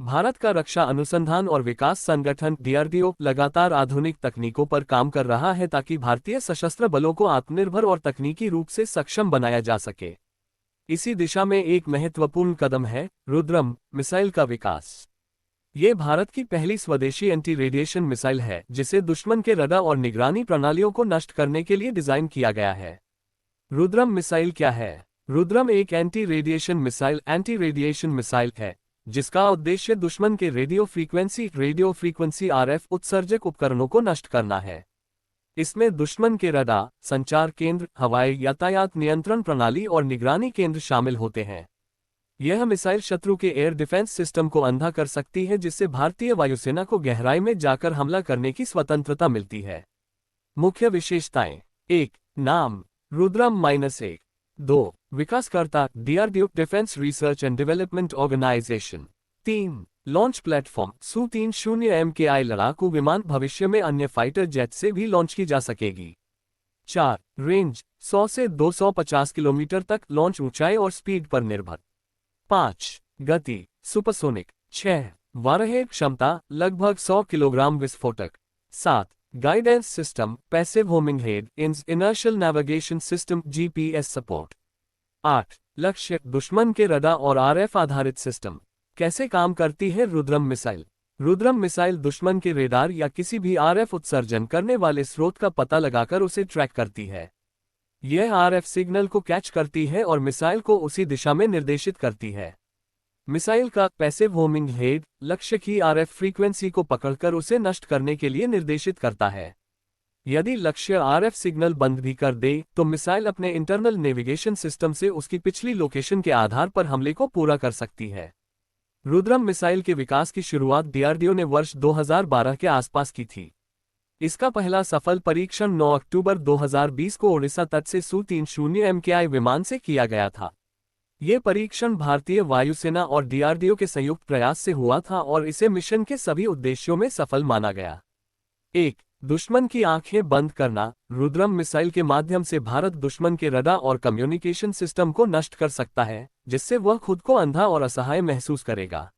भारत का रक्षा अनुसंधान और विकास संगठन डीआरडीओ लगातार आधुनिक तकनीकों पर काम कर रहा है ताकि भारतीय सशस्त्र बलों को आत्मनिर्भर और तकनीकी रूप से सक्षम बनाया जा सके। इसी दिशा में एक महत्वपूर्ण कदम है रुद्रम मिसाइल का विकास। ये भारत की पहली स्वदेशी एंटी रेडिएशन मिसाइल है जिसे दुश्मन के रडार और निगरानी प्रणालियों को नष्ट करने के लिए डिजाइन किया गया है। रुद्रम मिसाइल क्या है? रुद्रम एक एंटी रेडिएशन मिसाइल है जिसका उद्देश्य दुश्मन के रेडियो फ्रीक्वेंसी आरएफ उत्सर्जक उपकरणों को नष्ट करना है। इसमें दुश्मन के रडार, संचार केंद्र, हवाई यातायात नियंत्रण प्रणाली और निगरानी केंद्र शामिल होते हैं। यह मिसाइल शत्रु के एयर डिफेंस सिस्टम को अंधा कर सकती है जिससे भारतीय वायुसेना को गहराई में जाकर हमला करने की स्वतंत्रता मिलती है। मुख्य विशेषताएं: 1. नाम रुद्रम-1। 2. विकासकर्ता DRDO defence research and development organisation. 3. Launch platform Su-30 MKI लड़ाकू विमान भविष्य में अन्य फाइटर जेट से भी लॉन्च की जा सकेगी। 4. रेंज 100 से 250 किलोमीटर तक, लॉन्च ऊंचाई और स्पीड पर निर्भर। 5. गति सुपरसोनिक। 6. वारहेड क्षमता लगभग 100 किलोग्राम विस्फोटक। 7. Guidance system passive homing head inertial navigation system GPS support. 8. लक्ष्य दुश्मन के रडार और आरएफ आधारित सिस्टम। कैसे काम करती है रुद्रम मिसाइल? रुद्रम मिसाइल दुश्मन के रेडार या किसी भी आरएफ उत्सर्जन करने वाले स्रोत का पता लगाकर उसे ट्रैक करती है। यह आरएफ सिग्नल को कैच करती है और मिसाइल को उसी दिशा में निर्देशित करती है। मिसाइल का पैसिव होमिंग हेड लक्ष्य की आरएफ फ्रीक्वेंसी को पकड़कर उसे नष्ट करने के लिए निर्देशित करता है। यदि लक्ष्य आरएफ सिग्नल बंद भी कर दे तो मिसाइल अपने इंटरनल नेविगेशन सिस्टम से उसकी पिछली लोकेशन के आधार पर हमले को पूरा कर सकती है। रुद्रम मिसाइल के विकास की शुरुआत डीआरडीओ ने वर्ष 2012 के आसपास की थी। इसका पहला सफल परीक्षण 9 अक्टूबर 2020 को ओडिशा तट से Su-30 MKI विमान से किया गया था। ये परीक्षण भारतीय वायुसेना और डीआरडीओ के संयुक्त प्रयास से हुआ था और इसे मिशन के सभी उद्देश्यों में सफल माना गया। 1. दुश्मन की आंखें बंद करना। रुद्रम मिसाइल के माध्यम से भारत दुश्मन के रडार और कम्युनिकेशन सिस्टम को नष्ट कर सकता है जिससे वह खुद को अंधा और असहाय महसूस करेगा।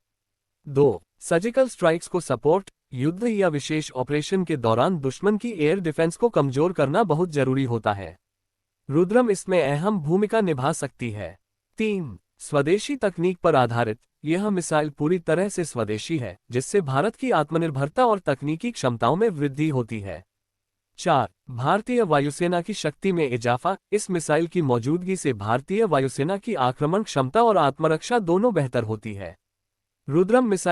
2. सर्जिकल स्ट्राइक्स को सपोर्ट। युद्ध या विशेष ऑपरेशन के दौरान दुश्मन की एयर डिफेंस को कमजोर करना बहुत जरूरी होता है। रुद्रम इसमें अहम भूमिका निभा सकती है। 3. स्वदेशी तकनीक पर आधारित। यह मिसाइल पूरी तरह से स्वदेशी है जिससे भारत की आत्मनिर्भरता और तकनीकी क्षमताओं में वृद्धि होती है। 4. भारतीय वायुसेना की शक्ति में इजाफा। इस मिसाइल की मौजूदगी से भारतीय वायुसेना की आक्रमण क्षमता और आत्मरक्षा दोनों बेहतर होती है। रुद्रम मिसाइल